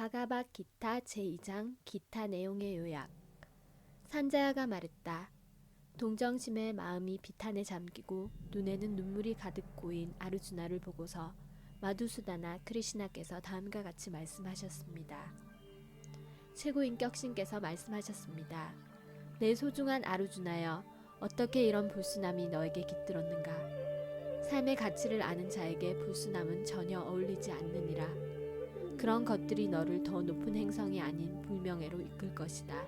바가바 기타 제2장 기타 내용의 요약. 산자야가 말했다. 동정심에 마음이 비탄에 잠기고 눈에는 눈물이 가득 고인 아르주나를 보고서 마두수다나 크리시나께서 다음과 같이 말씀하셨습니다. 최고인격신께서 말씀하셨습니다. 내 소중한 아르주나여, 어떻게 이런 불순함이 너에게 깃들었는가? 삶의 가치를 아는 자에게 불순함은 전혀 어울리지 않느니라. 그런 것들이 너를 더 높은 행성이 아닌 불명예로 이끌 것이다.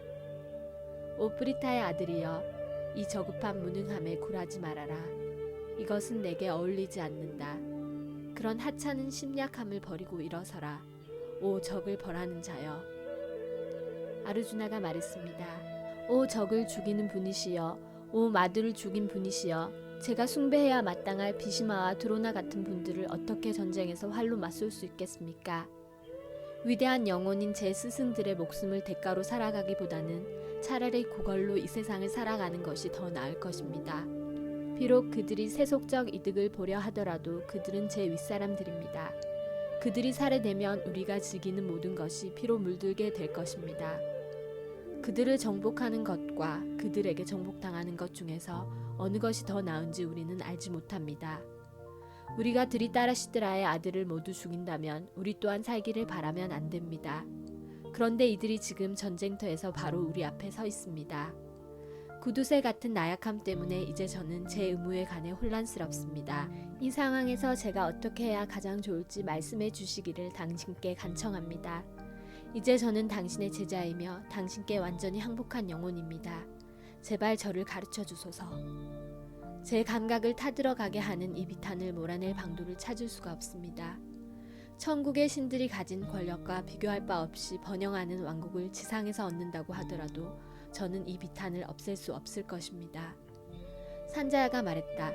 오 브리타의 아들이여, 이 저급한 무능함에 굴하지 말아라. 이것은 내게 어울리지 않는다. 그런 하찮은 심약함을 버리고 일어서라. 오 적을 벌하는 자여. 아르주나가 말했습니다. 오 적을 죽이는 분이시여, 오 마두를 죽인 분이시여, 제가 숭배해야 마땅할 비시마와 드로나 같은 분들을 어떻게 전쟁에서 활로 맞설 수 있겠습니까? 위대한 영혼인 제 스승들의 목숨을 대가로 살아가기보다는 차라리 그걸로 이 세상을 살아가는 것이 더 나을 것입니다. 비록 그들이 세속적 이득을 보려 하더라도 그들은 제 윗사람들입니다. 그들이 살해되면 우리가 즐기는 모든 것이 피로 물들게 될 것입니다. 그들을 정복하는 것과 그들에게 정복당하는 것 중에서 어느 것이 더 나은지 우리는 알지 못합니다. 우리가 드리따라시드라의 아들을 모두 죽인다면 우리 또한 살기를 바라면 안 됩니다. 그런데 이들이 지금 전쟁터에서 바로 우리 앞에 서 있습니다. 구두쇠 같은 나약함 때문에 이제 저는 제 의무에 관해 혼란스럽습니다. 이 상황에서 제가 어떻게 해야 가장 좋을지 말씀해 주시기를 당신께 간청합니다. 이제 저는 당신의 제자이며 당신께 완전히 항복한 영혼입니다. 제발 저를 가르쳐 주소서. 제 감각을 타들어가게 하는 이 비탄을 몰아낼 방도를 찾을 수가 없습니다. 천국의 신들이 가진 권력과 비교할 바 없이 번영하는 왕국을 지상에서 얻는다고 하더라도 저는 이 비탄을 없앨 수 없을 것입니다. 산자야가 말했다.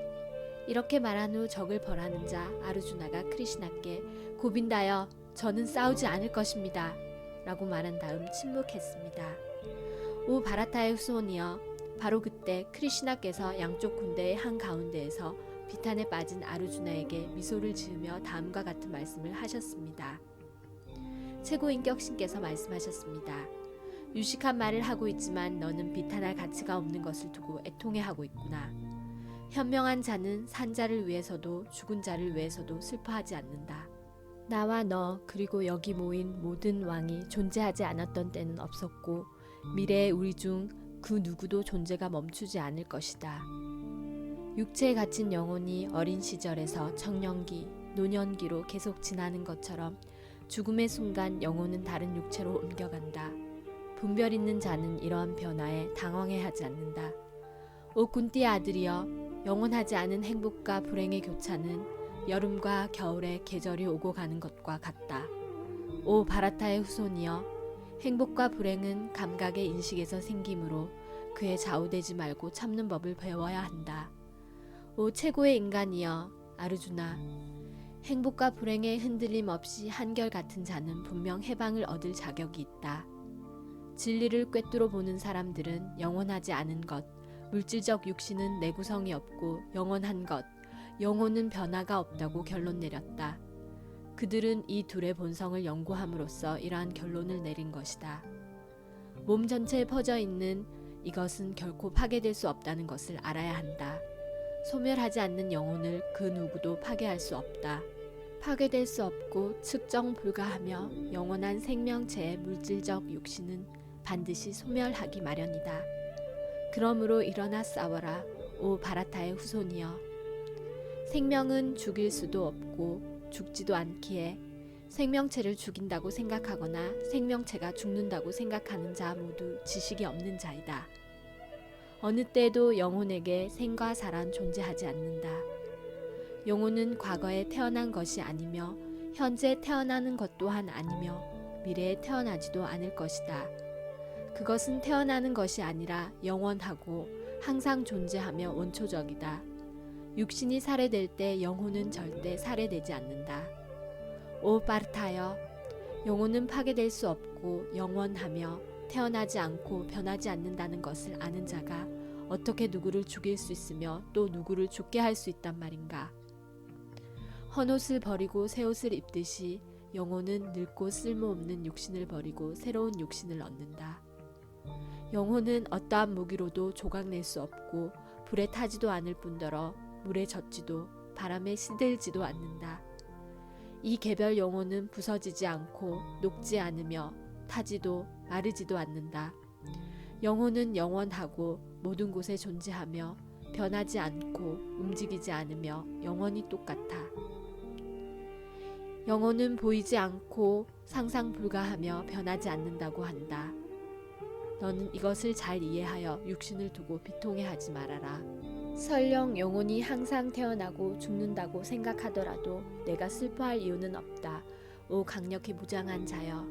이렇게 말한 후 적을 벌하는 자 아르주나가 크리시나께 고빈다여, 저는 싸우지 않을 것입니다 라고 말한 다음 침묵했습니다. 오 바라타의 후손이여, 바로 그때 크리시나께서 양쪽 군대의 한가운데에서 비탄에 빠진 아르주나에게 미소를 지으며 다음과 같은 말씀을 하셨습니다. 최고인격신께서 말씀하셨습니다. 유식한 말을 하고 있지만 너는 비탄할 가치가 없는 것을 두고 애통해하고 있구나. 현명한 자는 산 자를 위해서도 죽은 자를 위해서도 슬퍼하지 않는다. 나와 너 그리고 여기 모인 모든 왕이 존재하지 않았던 때는 없었고 미래의 우리 중 그 누구도 존재가 멈추지 않을 것이다. 육체에 갇힌 영혼이 어린 시절에서 청년기, 노년기로 계속 지나는 것처럼 죽음의 순간 영혼은 다른 육체로 옮겨간다. 분별 있는 자는 이러한 변화에 당황해하지 않는다. 오 군띠의 아들이여, 영원하지 않은 행복과 불행의 교차는 여름과 겨울의 계절이 오고 가는 것과 같다. 오 바라타의 후손이여, 행복과 불행은 감각의 인식에서 생기므로 그에 좌우되지 말고 참는 법을 배워야 한다. 오 최고의 인간이여, 아르주나, 행복과 불행에 흔들림 없이 한결같은 자는 분명 해방을 얻을 자격이 있다. 진리를 꿰뚫어 보는 사람들은 영원하지 않은 것, 물질적 육신은 내구성이 없고 영원한 것, 영혼은 변화가 없다고 결론 내렸다. 그들은 이 둘의 본성을 연구함으로써 이러한 결론을 내린 것이다. 몸 전체에 퍼져 있는 이것은 결코 파괴될 수 없다는 것을 알아야 한다. 소멸하지 않는 영혼을 그 누구도 파괴할 수 없다. 파괴될 수 없고 측정 불가하며 영원한 생명체의 물질적 육신은 반드시 소멸하기 마련이다. 그러므로 일어나 싸워라, 오 바라타의 후손이여. 생명은 죽일 수도 없고 죽지도 않기에 생명체를 죽인다고 생각하거나 생명체가 죽는다고 생각하는 자 모두 지식이 없는 자이다. 어느 때에도 영혼에게 생과 사란 존재하지 않는다. 영혼은 과거에 태어난 것이 아니며 현재 태어나는 것 또한 아니며 미래에 태어나지도 않을 것이다. 그것은 태어나는 것이 아니라 영원하고 항상 존재하며 원초적이다. 육신이 살해될 때 영혼은 절대 살해되지 않는다. 오 바르타여, 영혼은 파괴될 수 없고 영원하며 태어나지 않고 변하지 않는다는 것을 아는 자가 어떻게 누구를 죽일 수 있으며 또 누구를 죽게 할 수 있단 말인가. 헌옷을 버리고 새 옷을 입듯이 영혼은 늙고 쓸모없는 육신을 버리고 새로운 육신을 얻는다. 영혼은 어떠한 무기로도 조각낼 수 없고 불에 타지도 않을 뿐더러 물에 젖지도 바람에 시들지도 않는다. 이 개별 영혼은 부서지지 않고 녹지 않으며 타지도 마르지도 않는다. 영혼은 영원하고 모든 곳에 존재하며 변하지 않고 움직이지 않으며 영원히 똑같아. 영혼은 보이지 않고 상상 불가하며 변하지 않는다고 한다. 너는 이것을 잘 이해하여 육신을 두고 비통해하지 말아라. 설령 영혼이 항상 태어나고 죽는다고 생각하더라도 내가 슬퍼할 이유는 없다. 오 강력히 무장한 자여.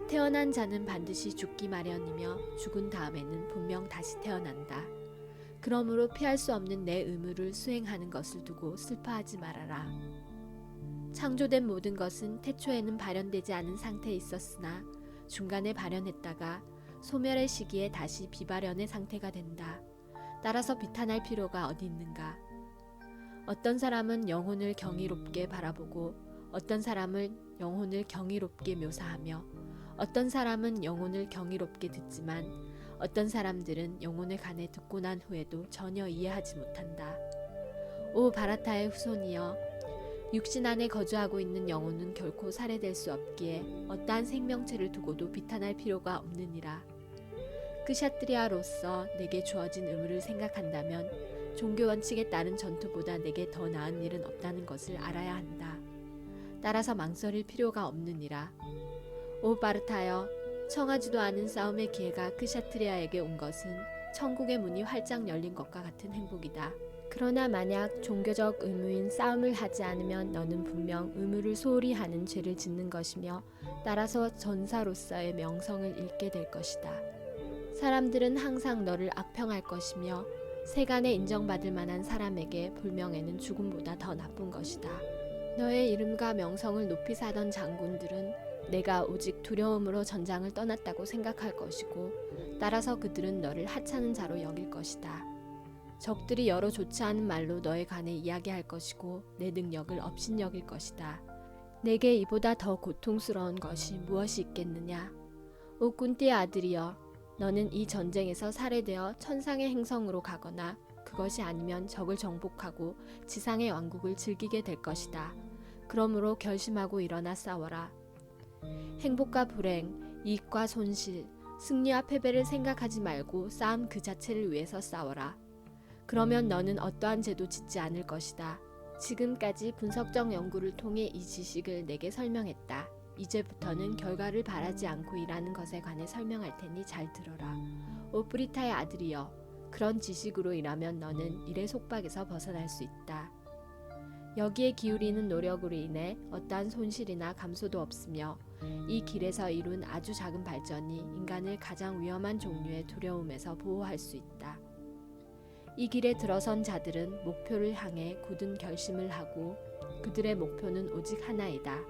태어난 자는 반드시 죽기 마련이며 죽은 다음에는 분명 다시 태어난다. 그러므로 피할 수 없는 내 의무를 수행하는 것을 두고 슬퍼하지 말아라. 창조된 모든 것은 태초에는 발현되지 않은 상태에 있었으나 중간에 발현했다가 소멸의 시기에 다시 비발현의 상태가 된다. 따라서 비탄할 필요가 어디 있는가? 어떤 사람은 영혼을 경이롭게 바라보고 어떤 사람은 영혼을 경이롭게 묘사하며 어떤 사람은 영혼을 경이롭게 듣지만 어떤 사람들은 영혼을 간에 듣고 난 후에도 전혀 이해하지 못한다. 오 바라타의 후손이여, 육신 안에 거주하고 있는 영혼은 결코 살해될 수 없기에 어떠한 생명체를 두고도 비탄할 필요가 없느니라. 크샤트리아로서 내게 주어진 의무를 생각한다면 종교 원칙에 따른 전투보다 내게 더 나은 일은 없다는 것을 알아야 한다. 따라서 망설일 필요가 없느니라. 오 바르타여, 청하지도 않은 싸움의 기회가 크샤트리아에게 온 것은 천국의 문이 활짝 열린 것과 같은 행복이다. 그러나 만약 종교적 의무인 싸움을 하지 않으면 너는 분명 의무를 소홀히 하는 죄를 짓는 것이며 따라서 전사로서의 명성을 잃게 될 것이다. 사람들은 항상 너를 악평할 것이며 세간에 인정받을 만한 사람에게 불명예는 죽음보다 더 나쁜 것이다. 너의 이름과 명성을 높이 사던 장군들은 내가 오직 두려움으로 전장을 떠났다고 생각할 것이고 따라서 그들은 너를 하찮은 자로 여길 것이다. 적들이 여러 좋지 않은 말로 너에 관해 이야기할 것이고 내 능력을 업신여길 것이다. 내게 이보다 더 고통스러운 것이 무엇이 있겠느냐? 오 꾼띠의 아들이여, 너는 이 전쟁에서 살해되어 천상의 행성으로 가거나 그것이 아니면 적을 정복하고 지상의 왕국을 즐기게 될 것이다. 그러므로 결심하고 일어나 싸워라. 행복과 불행, 이익과 손실, 승리와 패배를 생각하지 말고 싸움 그 자체를 위해서 싸워라. 그러면 너는 어떠한 죄도 짓지 않을 것이다. 지금까지 분석적 연구를 통해 이 지식을 내게 설명했다. 이제부터는 결과를 바라지 않고 일하는 것에 관해 설명할 테니 잘 들어라. 오 브리타의 아들이여, 그런 지식으로 일하면 너는 일의 속박에서 벗어날 수 있다. 여기에 기울이는 노력으로 인해 어떠한 손실이나 감소도 없으며 이 길에서 이룬 아주 작은 발전이 인간을 가장 위험한 종류의 두려움에서 보호할 수 있다. 이 길에 들어선 자들은 목표를 향해 굳은 결심을 하고 그들의 목표는 오직 하나이다.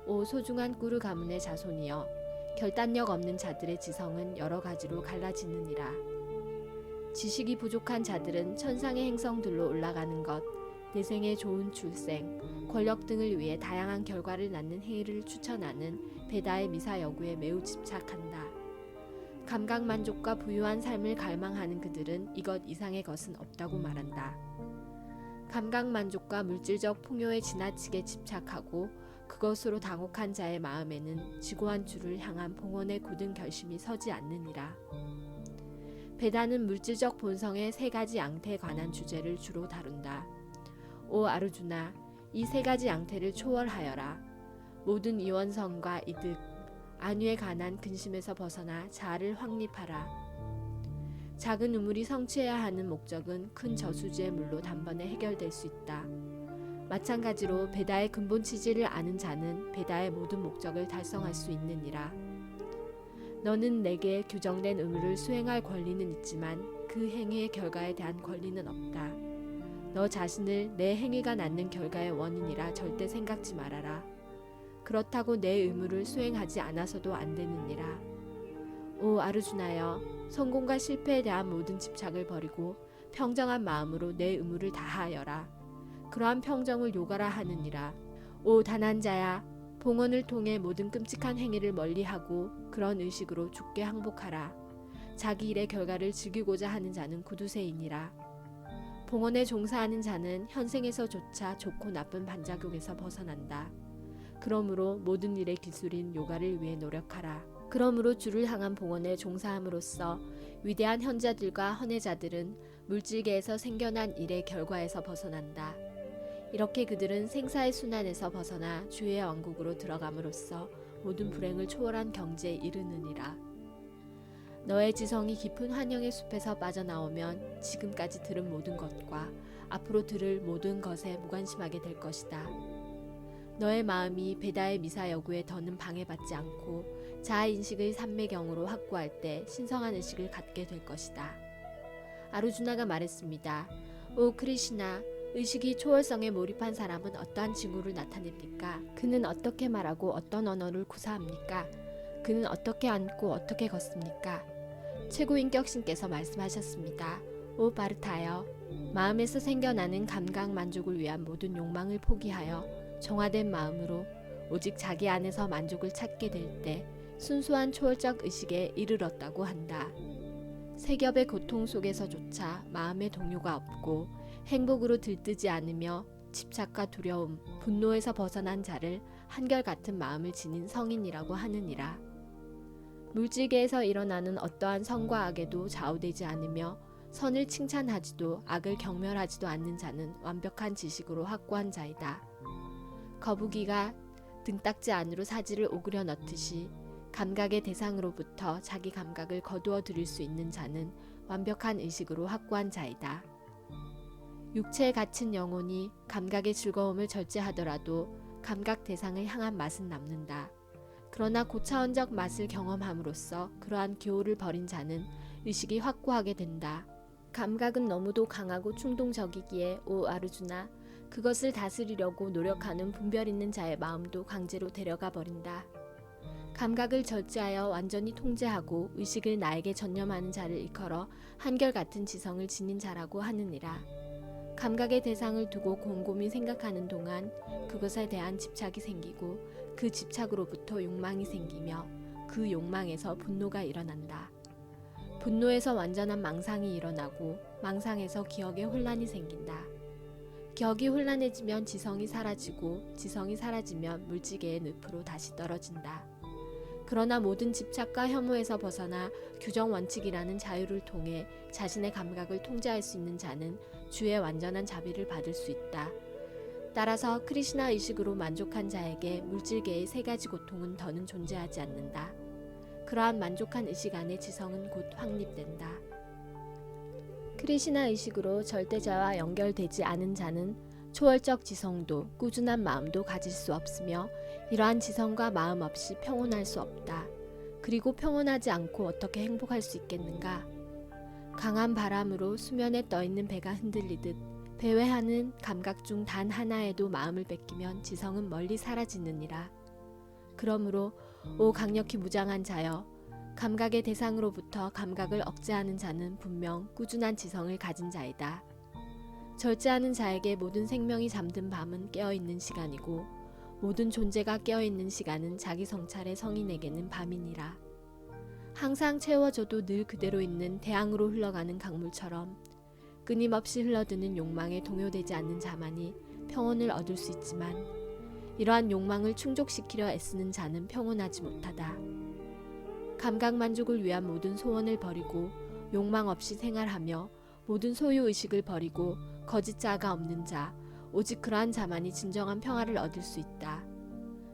오 소중한 꾸르 가문의 자손이여, 결단력 없는 자들의 지성은 여러 가지로 갈라지느니라. 지식이 부족한 자들은 천상의 행성들로 올라가는 것, 내생의 좋은 출생, 권력 등을 위해 다양한 결과를 낳는 행위를 추천하는 베다의 미사 여구에 매우 집착한다. 감각 만족과 부유한 삶을 갈망하는 그들은 이것 이상의 것은 없다고 말한다. 감각 만족과 물질적 풍요에 지나치게 집착하고 그것으로 당혹한 자의 마음에는 지고한 주를 향한 봉헌의 굳은 결심이 서지 않느니라. 베다는 물질적 본성의 세 가지 양태에 관한 주제를 주로 다룬다. 오 아르주나, 이 세 가지 양태를 초월하여라. 모든 이원성과 이득, 안위에 관한 근심에서 벗어나 자아를 확립하라. 작은 우물이 성취해야 하는 목적은 큰 저수지의 물로 단번에 해결될 수 있다. 마찬가지로 베다의 근본 취지를 아는 자는 베다의 모든 목적을 달성할 수 있느니라. 너는 내게 규정된 의무를 수행할 권리는 있지만 그 행위의 결과에 대한 권리는 없다. 너 자신을 내 행위가 낳는 결과의 원인이라 절대 생각지 말아라. 그렇다고 내 의무를 수행하지 않아서도 안 되느니라. 오 아르주나여, 성공과 실패에 대한 모든 집착을 버리고 평정한 마음으로 내 의무를 다하여라. 그러한 평정을 요가라 하느니라. 오 단한자야, 봉헌을 통해 모든 끔찍한 행위를 멀리하고 그런 의식으로 주께 항복하라. 자기 일의 결과를 즐기고자 하는 자는 구두쇠이니라. 봉헌에 종사하는 자는 현생에서조차 좋고 나쁜 반작용에서 벗어난다. 그러므로 모든 일의 기술인 요가를 위해 노력하라. 그러므로 주를 향한 봉헌에 종사함으로써 위대한 현자들과 헌혜자들은 물질계에서 생겨난 일의 결과에서 벗어난다. 이렇게 그들은 생사의 순환에서 벗어나 주의 왕국으로 들어감으로써 모든 불행을 초월한 경지에 이르느니라. 너의 지성이 깊은 환영의 숲에서 빠져나오면 지금까지 들은 모든 것과 앞으로 들을 모든 것에 무관심하게 될 것이다. 너의 마음이 베다의 미사 여구에 더는 방해받지 않고 자아인식의 삼매경으로 확고할 때 신성한 의식을 갖게 될 것이다. 아르주나가 말했습니다. 오 크리시나, 의식이 초월성에 몰입한 사람은 어떠한 징후를 나타냅니까? 그는 어떻게 말하고 어떤 언어를 구사합니까? 그는 어떻게 앉고 어떻게 걷습니까? 최고인격 신께서 말씀하셨습니다. 오 바르타여, 마음에서 생겨나는 감각 만족을 위한 모든 욕망을 포기하여 정화된 마음으로 오직 자기 안에서 만족을 찾게 될 때 순수한 초월적 의식에 이르렀다고 한다. 세겹의 고통 속에서조차 마음의 동요가 없고 행복으로 들뜨지 않으며 집착과 두려움, 분노에서 벗어난 자를 한결같은 마음을 지닌 성인이라고 하느니라. 물질계에서 일어나는 어떠한 선과 악에도 좌우되지 않으며 선을 칭찬하지도 악을 경멸하지도 않는 자는 완벽한 지식으로 확고한 자이다. 거북이가 등딱지 안으로 사지를 오그려 넣듯이 감각의 대상으로부터 자기 감각을 거두어 들일 수 있는 자는 완벽한 의식으로 확고한 자이다. 육체에 갇힌 영혼이 감각의 즐거움을 절제하더라도 감각 대상을 향한 맛은 남는다. 그러나 고차원적 맛을 경험함으로써 그러한 기호를 버린 자는 의식이 확고하게 된다. 감각은 너무도 강하고 충동적이기에 오 아르주나, 그것을 다스리려고 노력하는 분별 있는 자의 마음도 강제로 데려가 버린다. 감각을 절제하여 완전히 통제하고 의식을 나에게 전념하는 자를 일컬어 한결같은 지성을 지닌 자라고 하느니라. 감각의 대상을 두고 곰곰이 생각하는 동안 그것에 대한 집착이 생기고 그 집착으로부터 욕망이 생기며 그 욕망에서 분노가 일어난다. 분노에서 완전한 망상이 일어나고 망상에서 기억의 혼란이 생긴다. 기억이 혼란해지면 지성이 사라지고 지성이 사라지면 물질계의 늪으로 다시 떨어진다. 그러나 모든 집착과 혐오에서 벗어나 규정 원칙이라는 자유를 통해 자신의 감각을 통제할 수 있는 자는 주의 완전한 자비를 받을 수 있다. 따라서 크리시나 의식으로 만족한 자에게 물질계의 세 가지 고통은 더는 존재하지 않는다. 그러한 만족한 의식 안의 지성은 곧 확립된다. 크리시나 의식으로 절대자와 연결되지 않은 자는 초월적 지성도 꾸준한 마음도 가질 수 없으며 이러한 지성과 마음 없이 평온할 수 없다. 그리고 평온하지 않고 어떻게 행복할 수 있겠는가? 강한 바람으로 수면에 떠있는 배가 흔들리듯 배회하는 감각 중 단 하나에도 마음을 뺏기면 지성은 멀리 사라지느니라. 그러므로 오 강력히 무장한 자여, 감각의 대상으로부터 감각을 억제하는 자는 분명 꾸준한 지성을 가진 자이다. 절제하는 자에게 모든 생명이 잠든 밤은 깨어있는 시간이고 모든 존재가 깨어있는 시간은 자기 성찰의 성인에게는 밤이니라. 항상 채워져도 늘 그대로 있는 대항으로 흘러가는 강물처럼 끊임없이 흘러드는 욕망에 동요되지 않는 자만이 평온을 얻을 수 있지만 이러한 욕망을 충족시키려 애쓰는 자는 평온하지 못하다. 감각 만족을 위한 모든 소원을 버리고 욕망 없이 생활하며 모든 소유의식을 버리고 거짓자가 없는 자, 오직 그러한 자만이 진정한 평화를 얻을 수 있다.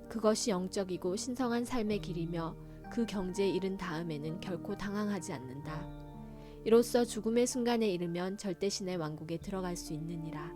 그것이 영적이고 신성한 삶의 길이며 그 경지에 이른 다음에는 결코 당황하지 않는다. 이로써 죽음의 순간에 이르면 절대신의 왕국에 들어갈 수 있느니라.